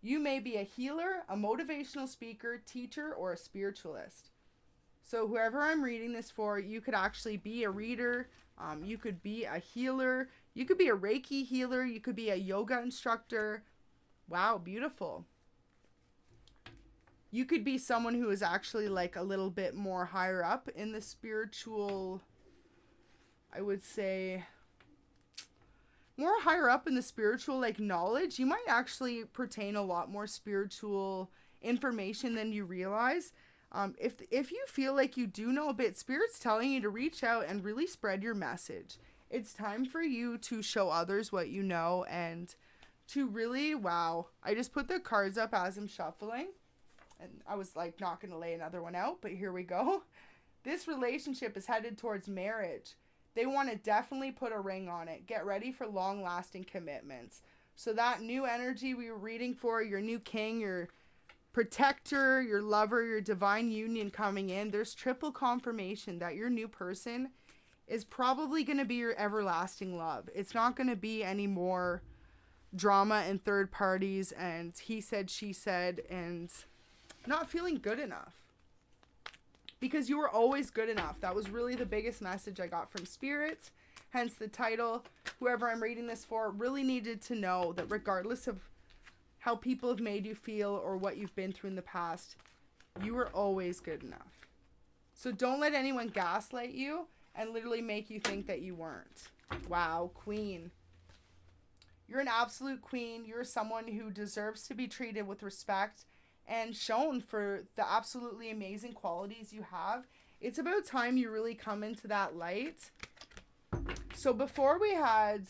You may be a healer, a motivational speaker, teacher, or a spiritualist. So whoever I'm reading this for, you could actually be a reader. You could be a healer. You could be a Reiki healer. You could be a yoga instructor. Wow, beautiful. You could be someone who is actually like a little bit more higher up in the spiritual, I would say, more higher up in the spiritual like knowledge. You might actually pertain a lot more spiritual information than you realize. If you feel like you do know a bit, Spirit's telling you to reach out and really spread your message. It's time for you to show others what you know and to really, wow. I just put the cards up as I'm shuffling. And I was like not going to lay another one out, but here we go. This relationship is headed towards marriage. They want to definitely put a ring on it. Get ready for long-lasting commitments. So that new energy we were reading for, your new king, your protector, your lover, your divine union coming in, there's triple confirmation that your new person is probably going to be your everlasting love. It's not going to be any more drama and third parties and he said, she said, and not feeling good enough. Because you were always good enough. That was really the biggest message I got from Spirit. Hence the title. Whoever I'm reading this for really needed to know that regardless of how people have made you feel or what you've been through in the past, you were always good enough. So don't let anyone gaslight you and literally make you think that you weren't. Wow, Queen. You're an absolute queen. You're someone who deserves to be treated with respect and shown for the absolutely amazing qualities you have. It's about time you really come into that light. So before we had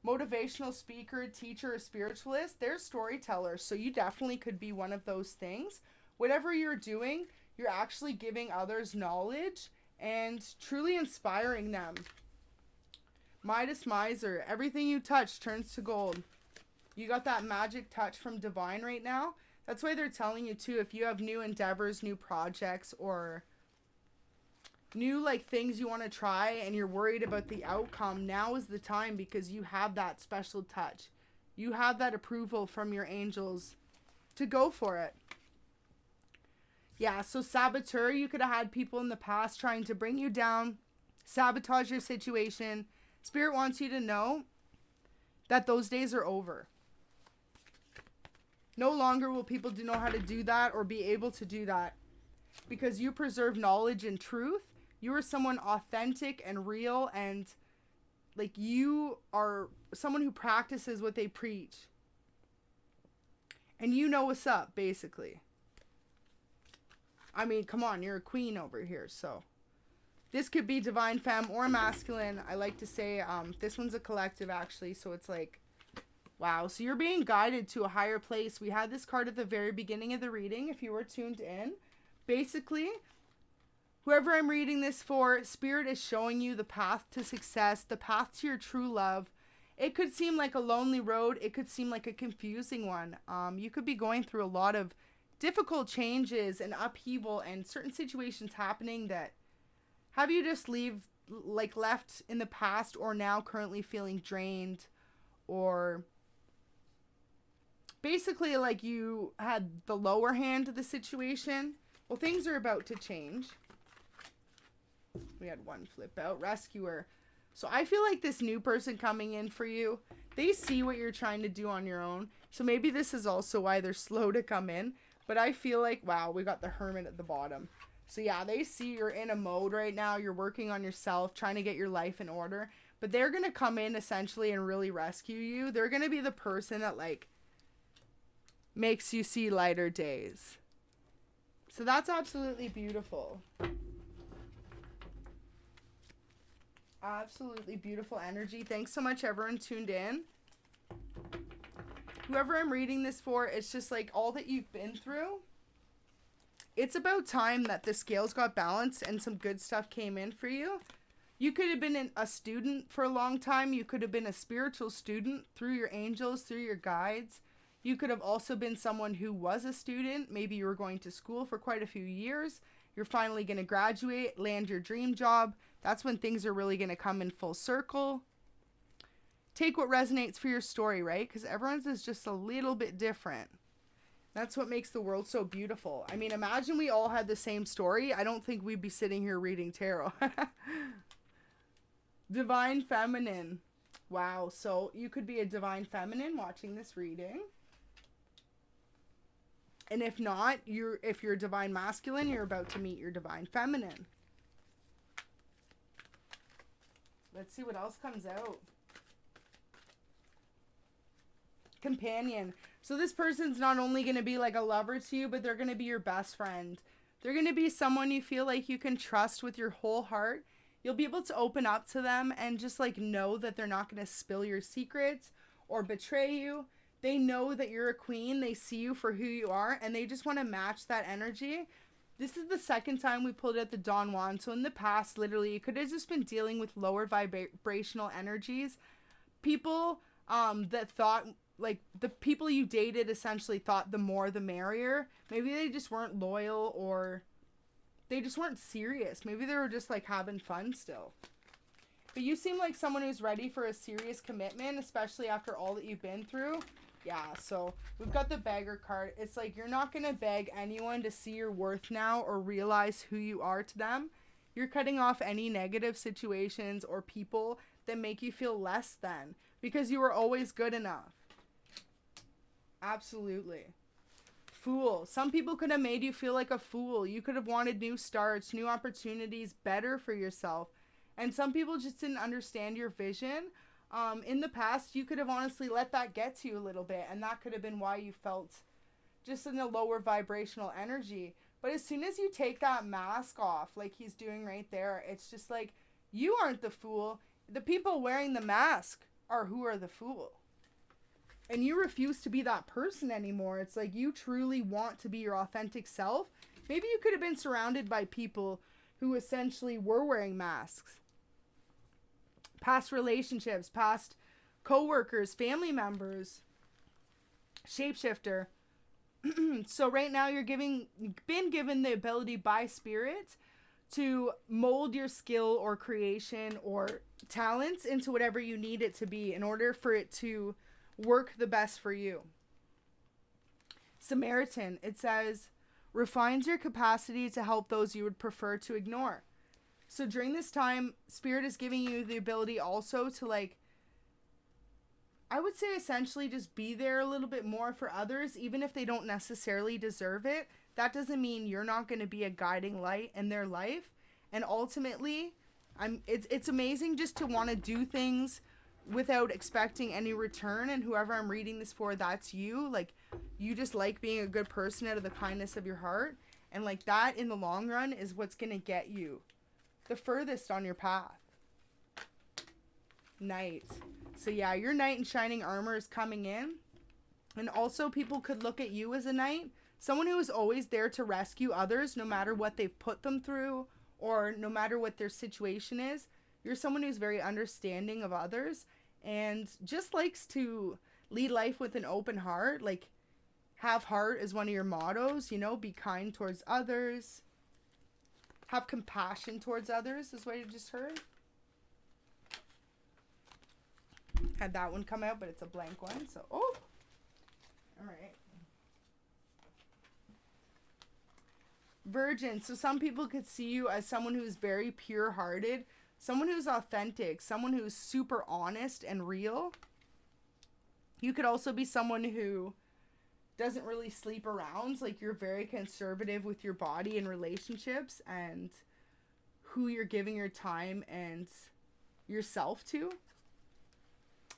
motivational speaker, teacher, or spiritualist, there's storyteller. So you definitely could be one of those things. Whatever you're doing, you're actually giving others knowledge and truly inspiring them. Midas Miser, everything you touch turns to gold. You got that magic touch from Divine right now. That's why they're telling you too, if you have new endeavors, new projects, or new like things you want to try and you're worried about the outcome, now is the time because you have that special touch. You have that approval from your angels to go for it. Yeah, so saboteur, you could have had people in the past trying to bring you down, sabotage your situation. Spirit wants you to know that those days are over. No longer will people know how to do that or be able to do that because you preserve knowledge and truth. You are someone authentic and real, and like you are someone who practices what they preach. And you know what's up, basically. I mean, come on, you're a queen over here, so This could be divine femme or masculine. I like to say this one's a collective, actually. So it's like, wow. So you're being guided to a higher place. We had this card at the very beginning of the reading, if you were tuned in. Basically, whoever I'm reading this for, Spirit is showing you the path to success, the path to your true love. It could seem like a lonely road. It could seem like a confusing one. You could be going through a lot of difficult changes and upheaval and certain situations happening that have you just left in the past, or now currently feeling drained, or basically like you had the lower hand of the situation. Well, things are about to change. We had one flip out. Rescuer. So I feel like this new person coming in for you, they see what you're trying to do on your own. So maybe this is also why they're slow to come in. But I feel like, wow, we got the Hermit at the bottom. So yeah, they see you're in a mode right now. You're working on yourself, trying to get your life in order. But they're going to come in essentially and really rescue you. They're going to be the person that like makes you see lighter days. So that's absolutely beautiful. Absolutely beautiful energy. Thanks so much, everyone tuned in. Whoever I'm reading this for, it's just like all that you've been through. It's about time that the scales got balanced and some good stuff came in for you. You could have been a student for a long time. You could have been a spiritual student through your angels, through your guides. You could have also been someone who was a student. Maybe you were going to school for quite a few years. You're finally going to graduate, land your dream job. That's when things are really going to come in full circle. Take what resonates for your story, right? Because everyone's is just a little bit different. That's what makes the world so beautiful. I mean, imagine we all had the same story. I don't think we'd be sitting here reading tarot. Divine Feminine. Wow. So you could be a Divine Feminine watching this reading. And if not, if you're a Divine Masculine, you're about to meet your Divine Feminine. Let's see what else comes out. Companion. So this person's not only going to be like a lover to you, but they're going to be your best friend. They're going to be someone you feel like you can trust with your whole heart. You'll be able to open up to them and just like know that they're not going to spill your secrets or betray you. They know that you're a queen. They see you for who you are, and they just want to match that energy. This is the second time we pulled out the Don Juan. So in the past, literally, you could have just been dealing with lower vibrational energies. People that thought, like, the people you dated essentially thought the more the merrier. Maybe they just weren't loyal, or they just weren't serious. Maybe they were just, like, having fun still. But you seem like someone who's ready for a serious commitment, especially after all that you've been through. Yeah, so we've got the Beggar card. It's like you're not going to beg anyone to see your worth now or realize who you are to them. You're cutting off any negative situations or people that make you feel less than, because you were always good enough. Absolutely. Fool. Some people could have made you feel like a fool. You could have wanted new starts, new opportunities, better for yourself. And some people just didn't understand your vision. In the past, you could have honestly let that get to you a little bit, and that could have been why you felt just in a lower vibrational energy. But as soon as you take that mask off, like he's doing right there, it's just like, you aren't the fool. The people wearing the mask are who are the fool. And you refuse to be that person anymore. It's like you truly want to be your authentic self. Maybe you could have been surrounded by people who essentially were wearing masks. Past relationships, past co-workers, family members, shapeshifter. So right now you're been given the ability by Spirit to mold your skill or creation or talents into whatever you need it to be in order for it to work the best for you. Samaritan, it says, refines your capacity to help those you would prefer to ignore. So during this time, Spirit is giving you the ability also to, like, I would say essentially just be there a little bit more for others, even if they don't necessarily deserve it. That doesn't mean you're not going to be a guiding light in their life. And ultimately, it's amazing just to want to do things without expecting any return. And whoever I'm reading this for, that's you. Like, you just like being a good person out of the kindness of your heart. And like that in the long run is what's going to get you the furthest on your path. Knight. So yeah, your knight in shining armor is coming in. And also people could look at you as a knight. Someone who is always there to rescue others no matter what they've put them through or no matter what their situation is. You're someone who's very understanding of others and just likes to lead life with an open heart. Like, have heart is one of your mottos, you know, be kind towards others. Have compassion towards others is what you just heard. Had that one come out, but it's a blank one. So, oh, all right. Virgin. So some people could see you as someone who's very pure-hearted, someone who's authentic, someone who's super honest and real. You could also be someone who doesn't really sleep around. Like, you're very conservative with your body and relationships and who you're giving your time and yourself to.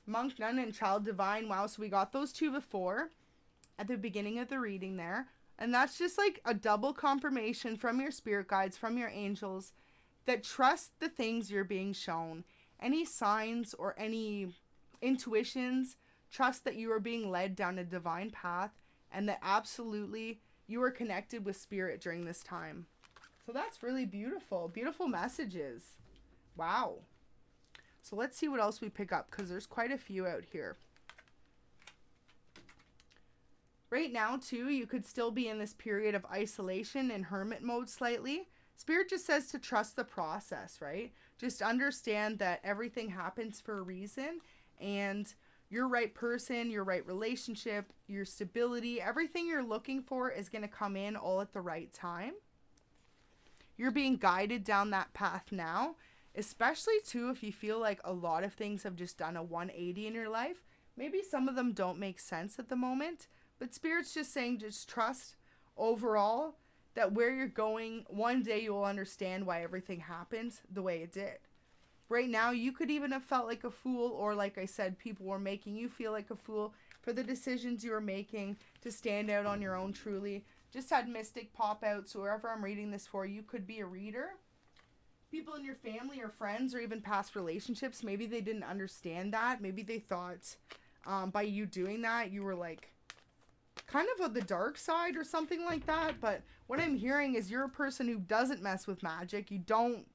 Monk, nun, and child divine. Wow, so we got those two before at the beginning of the reading there. And that's just like a double confirmation from your spirit guides, from your angels, that trust the things you're being shown. Any signs or any intuitions, trust that you are being led down a divine path and that absolutely you are connected with spirit during this time. So that's really beautiful. Beautiful messages. Wow. So let's see what else we pick up, because there's quite a few out here. Right now, too, you could still be in this period of isolation and hermit mode slightly. Spirit just says to trust the process, right? Just understand that everything happens for a reason, and your right person, your right relationship, your stability, everything you're looking for is going to come in all at the right time. You're being guided down that path now, especially too if you feel like a lot of things have just done a 180 in your life. Maybe some of them don't make sense at the moment, but Spirit's just saying just trust overall that where you're going, one day you'll understand why everything happened the way it did. Right now, you could even have felt like a fool, or like I said, people were making you feel like a fool for the decisions you were making to stand out on your own truly. Just had Mystic pop out, so wherever I'm reading this for, you could be a reader. People in your family or friends or even past relationships, maybe they didn't understand that. Maybe they thought by you doing that, you were like kind of the dark side or something like that. But what I'm hearing is you're a person who doesn't mess with magic. You don't.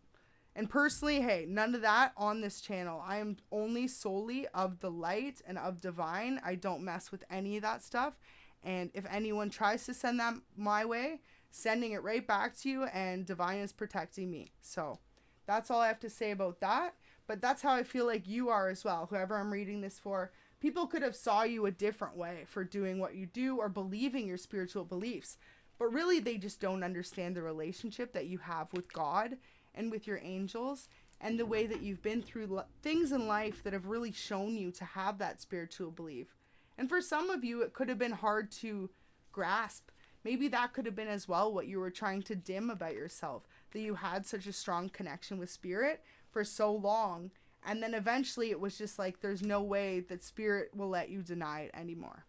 And personally, hey, none of that on this channel. I am only solely of the light and of divine. I don't mess with any of that stuff. And if anyone tries to send that my way, sending it right back to you, and divine is protecting me. So that's all I have to say about that. But that's how I feel like you are as well, whoever I'm reading this for. People could have saw you a different way for doing what you do or believing your spiritual beliefs. But really, they just don't understand the relationship that you have with God and with your angels, and the way that you've been through things in life that have really shown you to have that spiritual belief. And for some of you, it could have been hard to grasp. Maybe that could have been as well what you were trying to dim about yourself, that you had such a strong connection with spirit for so long, and then eventually it was just like there's no way that spirit will let you deny it anymore.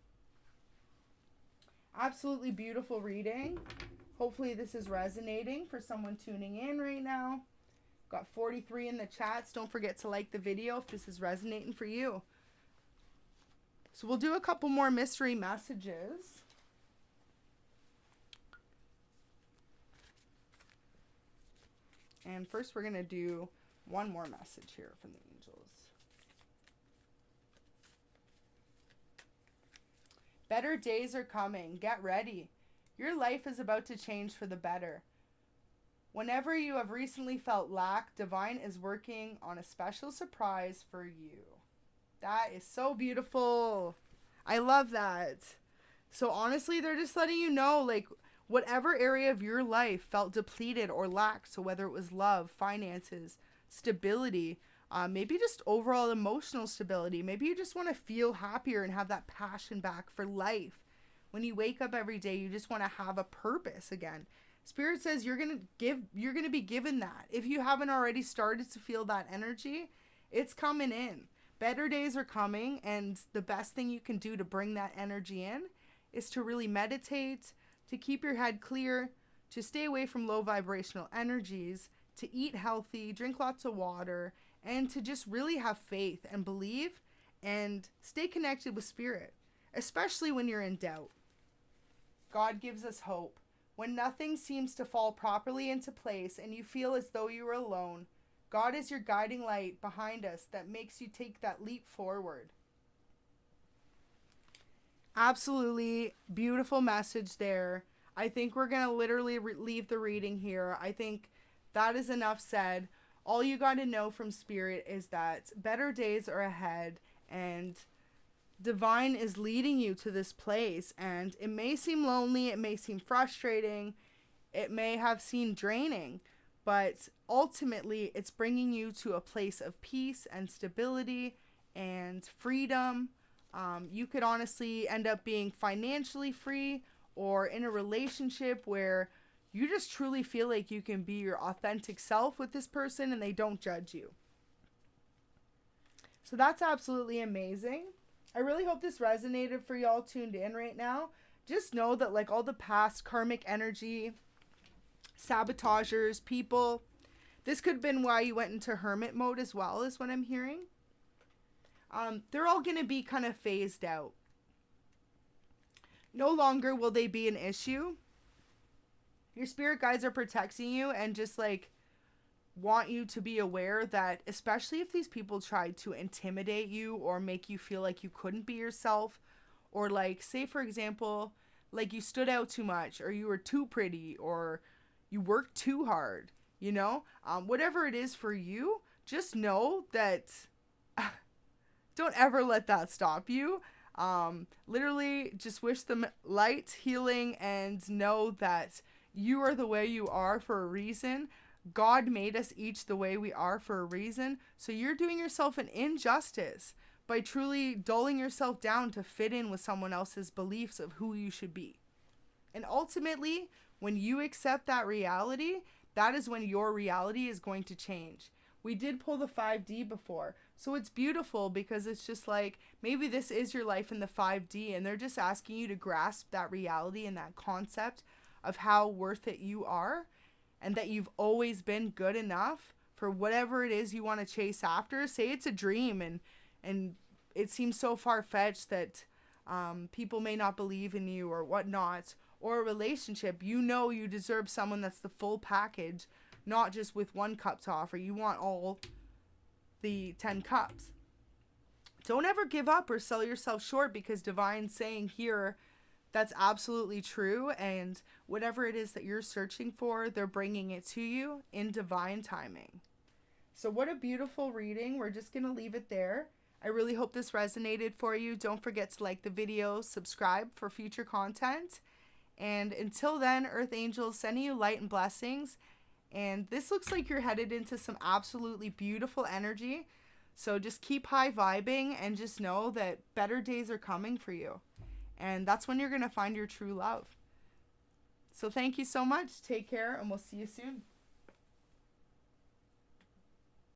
Absolutely beautiful reading. Hopefully this is resonating for someone tuning in right now. Got 43 in the chats. Don't forget to like the video if this is resonating for you. So we'll do a couple more mystery messages. And first we're going to do one more message here from the angels. Better days are coming. Get ready. Your life is about to change for the better. Whenever you have recently felt lack, divine is working on a special surprise for you. That is so beautiful. I love that. So honestly, they're just letting you know, like, whatever area of your life felt depleted or lacked, so whether it was love, finances, stability, maybe just overall emotional stability, maybe you just want to feel happier and have that passion back for life. When you wake up every day, you just want to have a purpose again. Spirit says you're going to be given that. If you haven't already started to feel that energy, it's coming in. Better days are coming, and the best thing you can do to bring that energy in is to really meditate, to keep your head clear, to stay away from low vibrational energies, to eat healthy, drink lots of water, and to just really have faith and believe and stay connected with spirit, especially when you're in doubt. God gives us hope. When nothing seems to fall properly into place and you feel as though you are alone, God is your guiding light behind us that makes you take that leap forward. Absolutely beautiful message there. I think we're going to literally leave the reading here. I think that is enough said. All you got to know from Spirit is that better days are ahead, and Divine is leading you to this place. And it may seem lonely, it may seem frustrating, it may have seemed draining, but ultimately it's bringing you to a place of peace and stability and freedom. You could honestly end up being financially free, or in a relationship where you just truly feel like you can be your authentic self with this person and they don't judge you. So that's absolutely amazing. I really hope this resonated for y'all tuned in right now. Just know that like all the past karmic energy, sabotagers, people, this could have been why you went into hermit mode as well, is what I'm hearing. They're all going to be kind of phased out. No longer will they be an issue. Your spirit guides are protecting you and just like want you to be aware that, especially if these people tried to intimidate you or make you feel like you couldn't be yourself, or like say for example, like you stood out too much, or you were too pretty, or you worked too hard, you know, whatever it is for you, just know that don't ever let that stop you. Literally just wish them light, healing, and know that you are the way you are for a reason. God made us each the way we are for a reason. So you're doing yourself an injustice by truly dulling yourself down to fit in with someone else's beliefs of who you should be. And ultimately, when you accept that reality, that is when your reality is going to change. We did pull the 5D before. So it's beautiful because it's just like, maybe this is your life in the 5D and they're just asking you to grasp that reality and that concept of how worth it you are, and that you've always been good enough for whatever it is you want to chase after. Say it's a dream and it seems so far-fetched that people may not believe in you or whatnot, or a relationship. You know you deserve someone that's the full package, not just with one cup to offer. You want all the 10 cups. Don't ever give up or sell yourself short, because Divine's saying here that's absolutely true, and whatever it is that you're searching for, they're bringing it to you in divine timing. So what a beautiful reading. We're just going to leave it there. I really hope this resonated for you. Don't forget to like the video, subscribe for future content. And until then, Earth Angels sending you light and blessings. And this looks like you're headed into some absolutely beautiful energy. So just keep high vibing and just know that better days are coming for you. And that's when you're going to find your true love. So thank you so much. Take care, and we'll see you soon.